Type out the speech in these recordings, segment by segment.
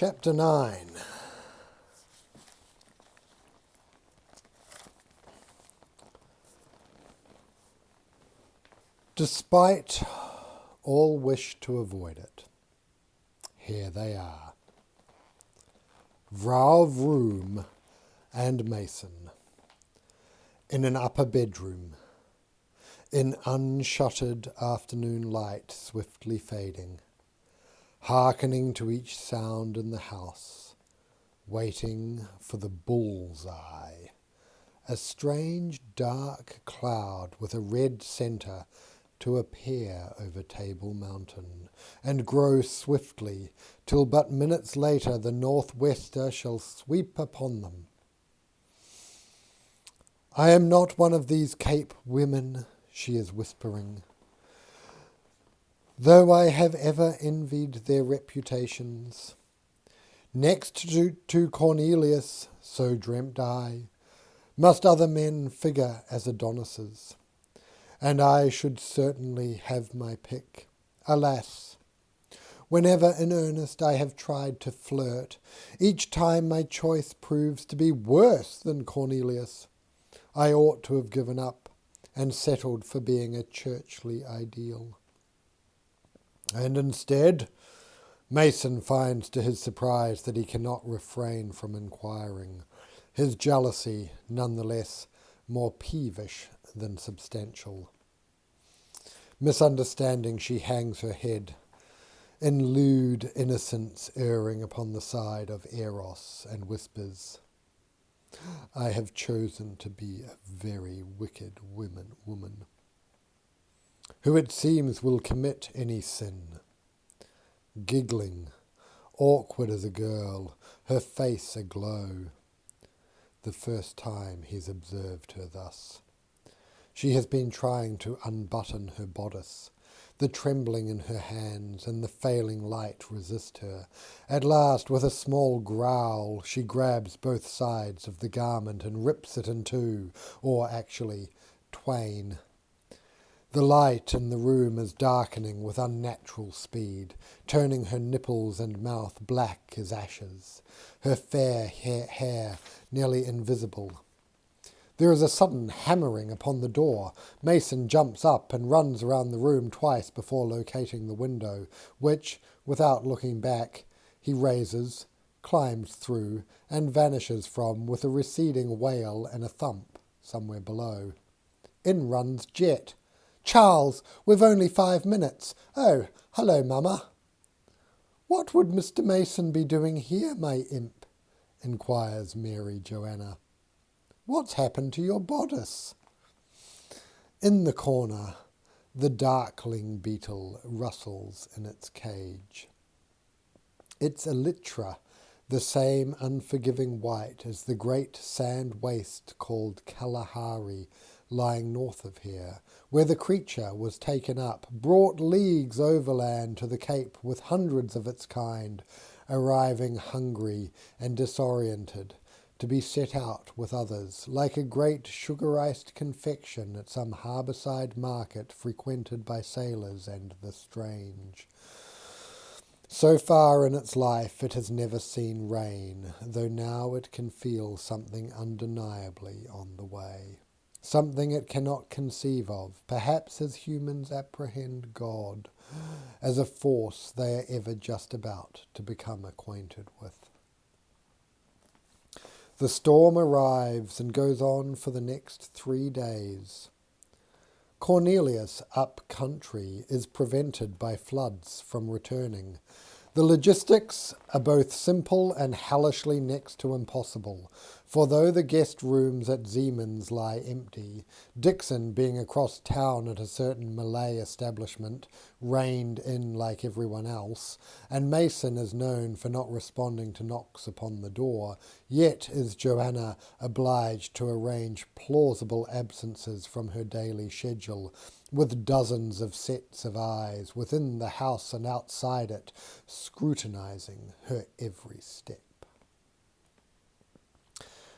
Chapter 9. Despite all wish to avoid it, here they are. Vrouw of Room and Mason, in an upper bedroom, in unshuttered afternoon light swiftly fading, hearkening to each sound in the house, waiting for the bull's eye, a strange dark cloud with a red centre to appear over Table Mountain, and grow swiftly, till but minutes later the northwester shall sweep upon them. I am not one of these Cape women, she is whispering, though I have ever envied their reputations. Next to Cornelius, so dreamt I, must other men figure as Adonises, and I should certainly have my pick. Alas, whenever in earnest I have tried to flirt, each time my choice proves to be worse than Cornelius. I ought to have given up and settled for being a churchly ideal. And instead, Mason finds to his surprise that he cannot refrain from inquiring, his jealousy nonetheless more peevish than substantial. Misunderstanding, she hangs her head, in lewd innocence erring upon the side of Eros, and whispers, I have chosen to be a very wicked woman, who it seems will commit any sin. Giggling, awkward as a girl, her face aglow. The first time he's observed her thus. She has been trying to unbutton her bodice. The trembling in her hands and the failing light resist her. At last, with a small growl, she grabs both sides of the garment and rips it in two, or actually twain. The light in the room is darkening with unnatural speed, turning her nipples and mouth black as ashes, her fair hair nearly invisible. There is a sudden hammering upon the door. Mason jumps up and runs around the room twice before locating the window, which, without looking back, he raises, climbs through, and vanishes from with a receding wail and a thump somewhere below. In runs Jet. Charles, we've only 5 minutes. Oh, hello, Mama. What would Mr. Mason be doing here, my imp? Inquires Mary Joanna. What's happened to your bodice? In the corner, the darkling beetle rustles in its cage. It's elytra, the same unforgiving white as the great sand waste called Kalahari, lying north of here, where the creature was taken up, brought leagues overland to the Cape with hundreds of its kind, arriving hungry and disoriented, to be set out with others, like a great sugar-iced confection at some harbourside market frequented by sailors and the strange. So far in its life it has never seen rain, though now it can feel something undeniably on the way. Something it cannot conceive of, perhaps as humans apprehend God, as a force they are ever just about to become acquainted with. The storm arrives and goes on for the next 3 days. Cornelius, up country, is prevented by floods from returning. The logistics are both simple and hellishly next to impossible, for though the guest rooms at Zeeman's lie empty, Dixon, being across town at a certain Malay establishment, reined in like everyone else, and Mason is known for not responding to knocks upon the door, yet is Joanna obliged to arrange plausible absences from her daily schedule, with dozens of sets of eyes within the house and outside it, scrutinizing her every step.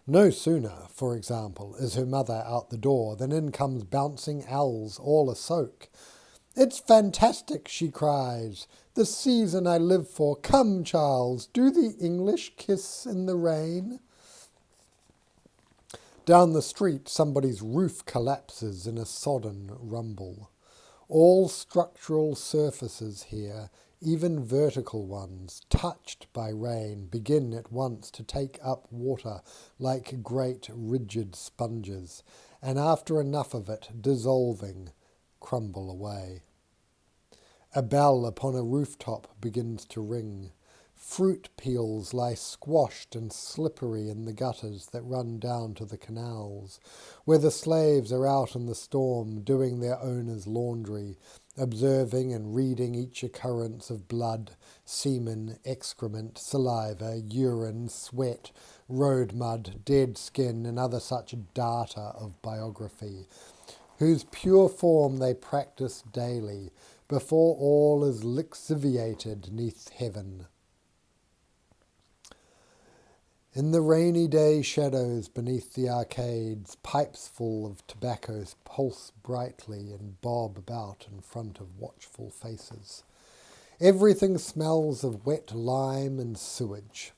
No sooner, for example, is her mother out the door than in comes bouncing owls all a-soak, "It's fantastic," she cries. "The season I live for. Come, Charles, do the English kiss in the rain?" Down the street, somebody's roof collapses in a sodden rumble. All structural surfaces here, even vertical ones, touched by rain, begin at once to take up water like great rigid sponges, and after enough of it, dissolving, crumble away. A bell upon a rooftop begins to ring. Fruit peels lie squashed and slippery in the gutters that run down to the canals, where the slaves are out in the storm doing their owners' laundry, observing and reading each occurrence of blood, semen, excrement, saliva, urine, sweat, road mud, dead skin, and other such data of biography, whose pure form they practice daily, before all is lixiviated neath heaven. In the rainy day shadows beneath the arcades, pipes full of tobacco pulse brightly and bob about in front of watchful faces. Everything smells of wet lime and sewage.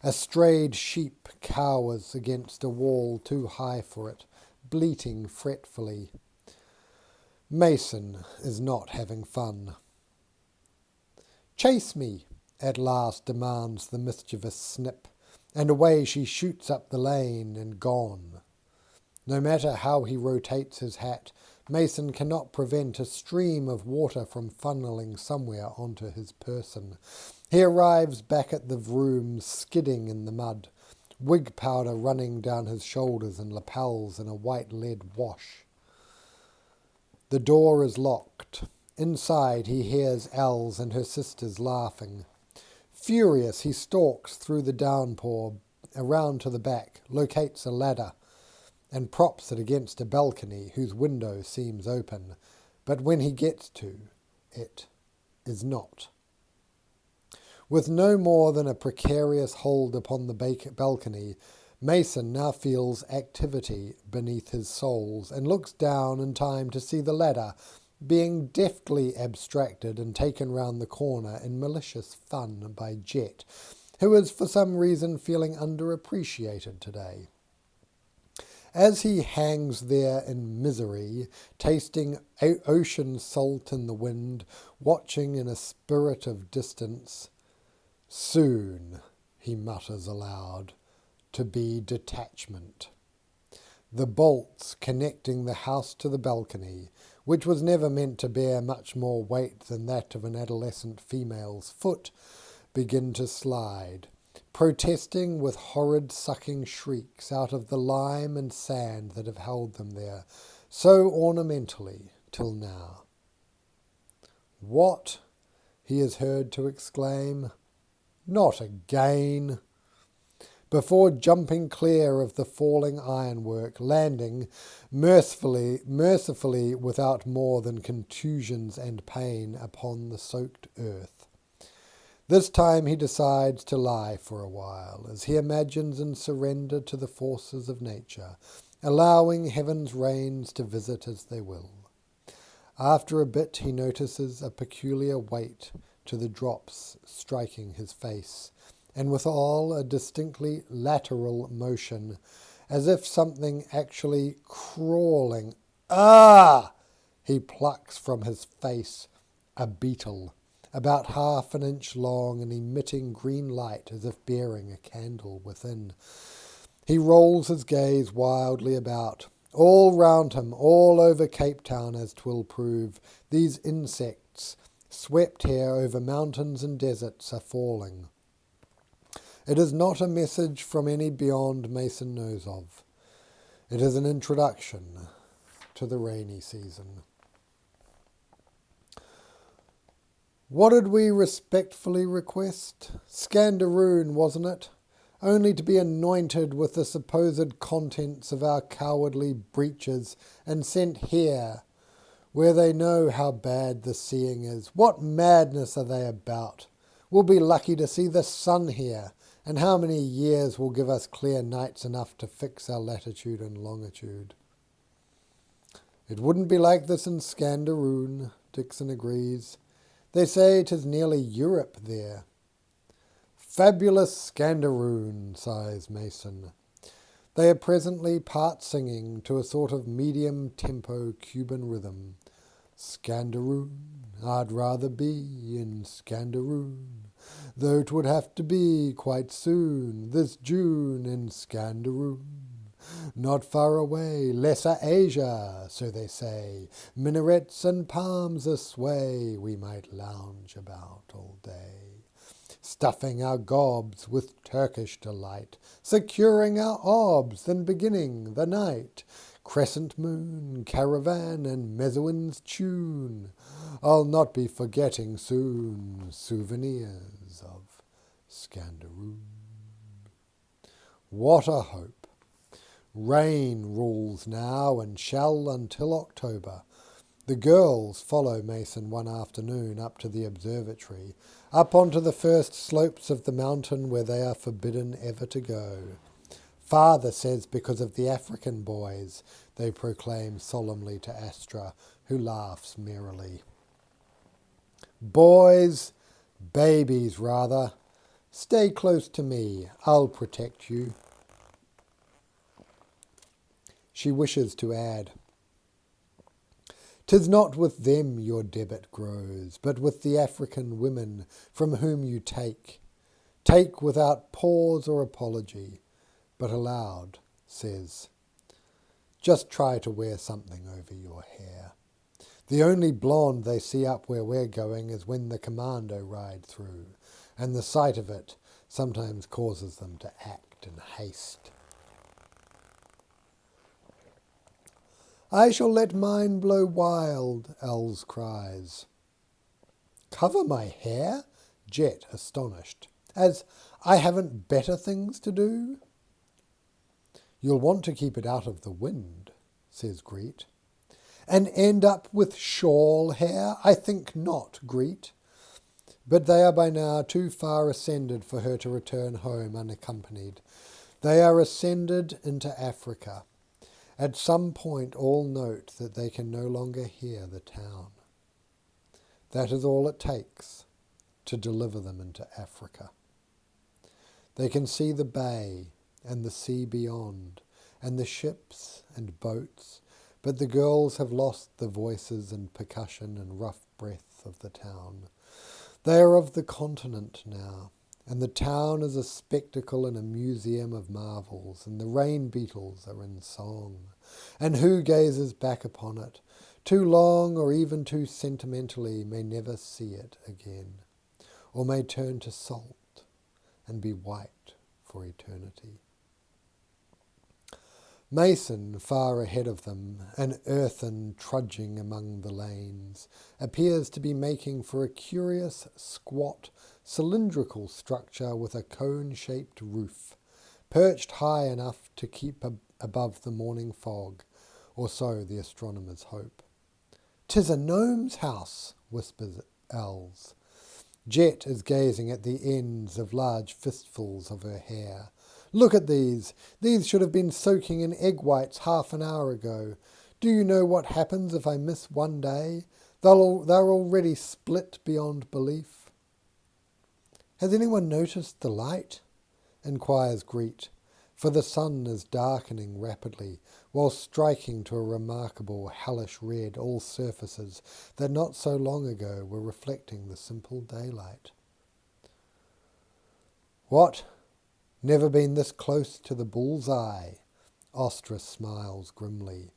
A strayed sheep cowers against a wall too high for it, bleating fretfully. Mason is not having fun. "Chase me," at last demands the mischievous Snip, and away she shoots up the lane and gone. No matter how he rotates his hat, Mason cannot prevent a stream of water from funneling somewhere onto his person. He arrives back at the vroom, skidding in the mud, wig powder running down his shoulders and lapels in a white lead wash. The door is locked. Inside he hears Els and her sisters laughing. Furious, he stalks through the downpour, around to the back, locates a ladder, and props it against a balcony whose window seems open, but when he gets to it, is not. With no more than a precarious hold upon the balcony, Mason now feels activity beneath his soles, and looks down in time to see the ladder being deftly abstracted and taken round the corner in malicious fun by Jet, who is for some reason feeling underappreciated today. As he hangs there in misery, tasting ocean salt in the wind, watching in a spirit of distance, "Soon," he mutters aloud, "to be detachment." The bolts connecting the house to the balcony, which was never meant to bear much more weight than that of an adolescent female's foot, begin to slide, protesting with horrid sucking shrieks out of the lime and sand that have held them there so ornamentally till now. "What?" he is heard to exclaim. "Not again!" Before jumping clear of the falling ironwork, landing mercifully without more than contusions and pain upon the soaked earth. This time he decides to lie for a while, as he imagines and surrender to the forces of nature, allowing heaven's rains to visit as they will. After a bit he notices a peculiar weight to the drops striking his face, and withal a distinctly lateral motion, as if something actually crawling. "Ah!" He plucks from his face a beetle, about half an inch long and emitting green light as if bearing a candle within. He rolls his gaze wildly about. All round him, all over Cape Town, as 'twill prove, these insects, swept here over mountains and deserts, are falling. It is not a message from any beyond Mason knows of. It is an introduction to the rainy season. What did we respectfully request? Scandaroon, wasn't it? Only to be anointed with the supposed contents of our cowardly breeches and sent here, where they know how bad the seeing is. What madness are they about? We'll be lucky to see the sun here, and how many years will give us clear nights enough to fix our latitude and longitude? It wouldn't be like this in Scandaroon, Dixon agrees. They say 'tis nearly Europe there. Fabulous Scandaroon, sighs Mason. They are presently part singing to a sort of medium-tempo Cuban rhythm. Scandaroon, I'd rather be in Scandaroon, though 'twould have to be quite soon, this June in Scandaroon. Not far away, Lesser Asia, so they say, minarets and palms a-sway, we might lounge about all day, stuffing our gobs with Turkish delight, securing our obs, then beginning the night. Crescent moon, caravan, and Mezouin's tune, I'll not be forgetting soon souvenirs of Scandaroon. What a hope! Rain rules now and shall until October. The girls follow Mason one afternoon up to the observatory, up onto the first slopes of the mountain where they are forbidden ever to go. Father says because of the African boys, they proclaim solemnly to Astra, who laughs merrily. Boys, babies rather, stay close to me, I'll protect you. She wishes to add, 'tis not with them your debit grows, but with the African women from whom you take without pause or apology, but aloud says, just try to wear something over your hair. The only blonde they see up where we're going is when the commando ride through, and the sight of it sometimes causes them to act in haste. I shall let mine blow wild, Els cries. Cover my hair? Jet, astonished. As I haven't better things to do? You'll want to keep it out of the wind, says Greet. And end up with shawl hair? I think not, Greet. But they are by now too far ascended for her to return home unaccompanied. They are ascended into Africa. At some point all note that they can no longer hear the town. That is all it takes to deliver them into Africa. They can see the bay and the sea beyond, and the ships and boats, but the girls have lost the voices and percussion and rough breath of the town. They are of the continent now, and the town is a spectacle in a museum of marvels, and the rain beetles are in song. And who gazes back upon it, too long or even too sentimentally, may never see it again, or may turn to salt and be white for eternity. Mason, far ahead of them, an earthen trudging among the lanes, appears to be making for a curious, squat, cylindrical structure with a cone-shaped roof, perched high enough to keep above the morning fog, or so the astronomers hope. "'Tis a gnome's house," whispers Els. Jet is gazing at the ends of large fistfuls of her hair. "Look at these. These should have been soaking in egg whites half an hour ago. Do you know what happens if I miss one day? They're already split beyond belief." "Has anyone noticed the light?" inquires Greet, for the sun is darkening rapidly, while striking to a remarkable hellish red all surfaces that not so long ago were reflecting the simple daylight. "What? Never been this close to the bull's-eye?" Ostrus smiles grimly.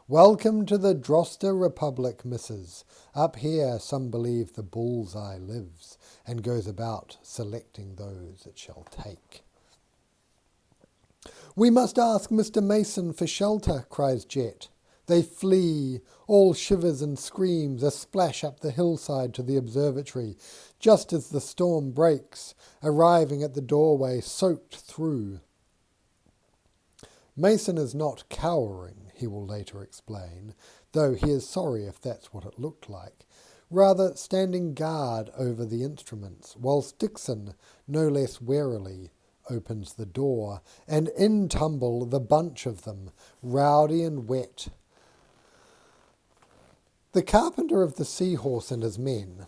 "Welcome to the Droster Republic, missus. Up here some believe the bull's-eye lives, and goes about selecting those it shall take." "We must ask Mr. Mason for shelter," cries Jet. They flee, all shivers and screams, a splash up the hillside to the observatory, just as the storm breaks, arriving at the doorway soaked through. Mason is not cowering, he will later explain, though he is sorry if that's what it looked like, rather standing guard over the instruments, whilst Dixon, no less warily, opens the door, and in tumble the bunch of them, rowdy and wet. The carpenter of the Seahorse and his men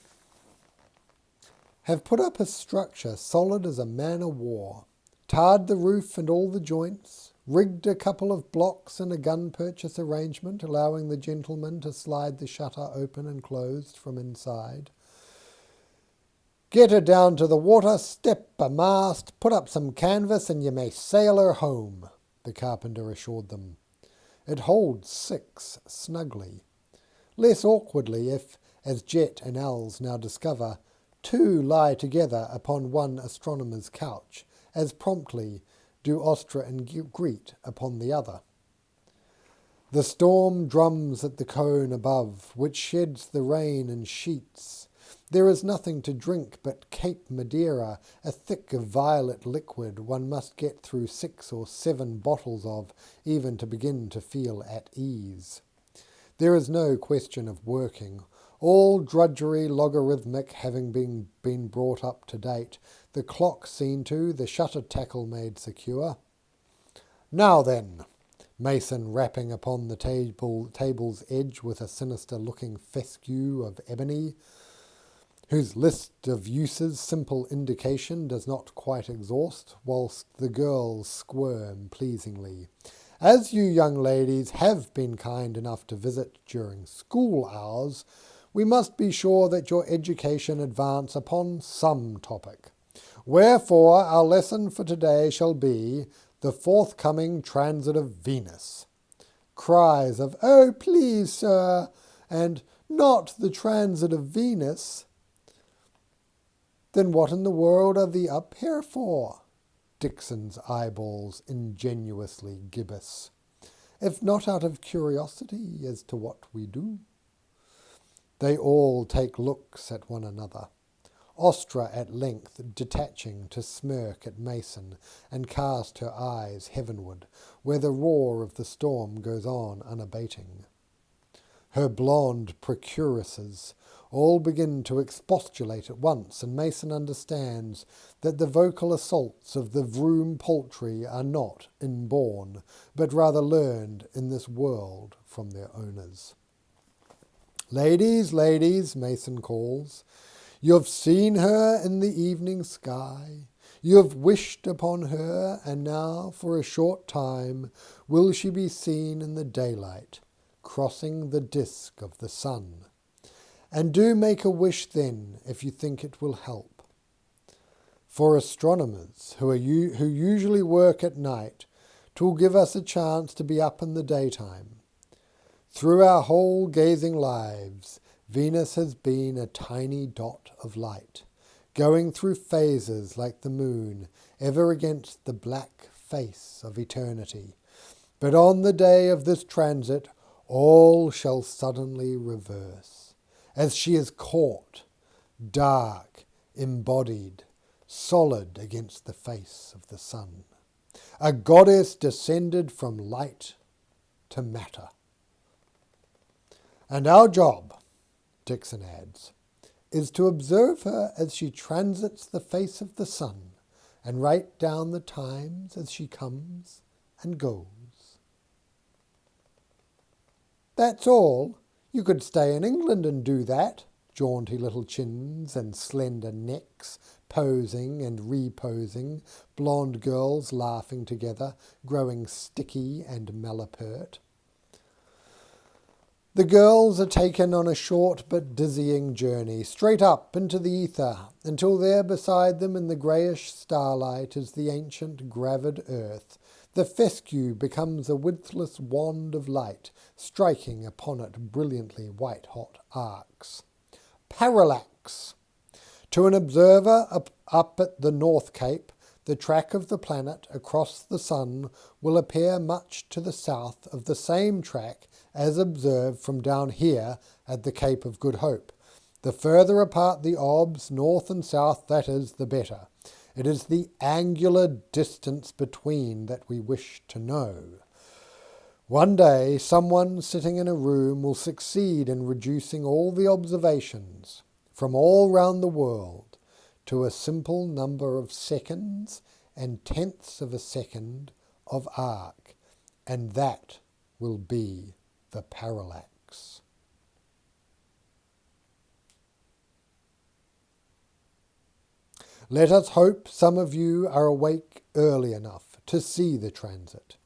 have put up a structure solid as a man-o'-war, tarred the roof and all the joints, rigged a couple of blocks in a gun purchase arrangement, allowing the gentleman to slide the shutter open and closed from inside. Get her down to the water, step a mast, put up some canvas, and you may sail her home, the carpenter assured them. It holds 6 snugly. Less awkwardly if, as Jet and Els now discover, 2 lie together upon one astronomer's couch, as promptly do Ostra and Greet upon the other. The storm drums at the cone above, which sheds the rain in sheets. There is nothing to drink but Cape Madeira, a thick violet liquid one must get through 6 or 7 bottles of, even to begin to feel at ease. There is no question of working. All drudgery logarithmic having been brought up to date, the clock seen to, the shutter tackle made secure. Now then, Mason rapping upon the table's edge with a sinister-looking fescue of ebony, whose list of uses simple indication does not quite exhaust, whilst the girls squirm pleasingly. As you young ladies have been kind enough to visit during school hours, we must be sure that your education advance upon some topic. Wherefore our lesson for today shall be the forthcoming transit of Venus. Cries of, "Oh, please, sir," and "Not the transit of Venus." Then what in the world are the up here for? Dixon's eyeballs ingenuously gibbous. If not out of curiosity as to what we do. They all take looks at one another. Ostra at length detaching to smirk at Mason and cast her eyes heavenward, where the roar of the storm goes on unabating. Her blonde procuresses all begin to expostulate at once, and Mason understands that the vocal assaults of the Vroom poultry are not inborn, but rather learned in this world from their owners. "Ladies, ladies," Mason calls, "you've seen her in the evening sky. You have wished upon her, and now for a short time will she be seen in the daylight, crossing the disk of the sun. And do make a wish then, if you think it will help. For astronomers who usually work at night, 'twill give us a chance to be up in the daytime. Through our whole gazing lives, Venus has been a tiny dot of light, going through phases like the moon, ever against the black face of eternity. But on the day of this transit, all shall suddenly reverse, as she is caught, dark, embodied, solid against the face of the sun. A goddess descended from light to matter. And our job," Dixon adds, "is to observe her as she transits the face of the sun and write down the times as she comes and goes." "That's all? You could stay in England and do that," jaunty little chins and slender necks, posing and reposing, blonde girls laughing together, growing sticky and malapert. The girls are taken on a short but dizzying journey, straight up into the ether, until there beside them in the greyish starlight is the ancient gravid earth. The fescue becomes a widthless wand of light, striking upon it brilliantly white-hot arcs. Parallax! To an observer up at the North Cape, the track of the planet across the sun will appear much to the south of the same track as observed from down here at the Cape of Good Hope. The further apart the obs, north and south, that is, the better. It is the angular distance between that we wish to know. One day, someone sitting in a room will succeed in reducing all the observations from all round the world to a simple number of seconds and tenths of a second of arc, and that will be the parallax. Let us hope some of you are awake early enough to see the transit.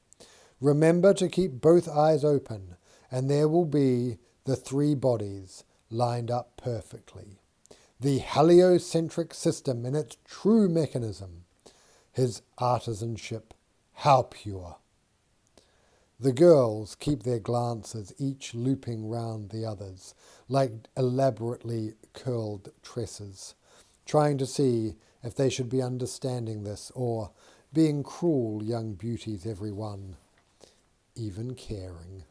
Remember to keep both eyes open, and there will be the three bodies lined up perfectly. The heliocentric system in its true mechanism. His artisanship, how pure. The girls keep their glances each looping round the others, like elaborately curled tresses, trying to see if they should be understanding this or being cruel young beauties every one, even caring.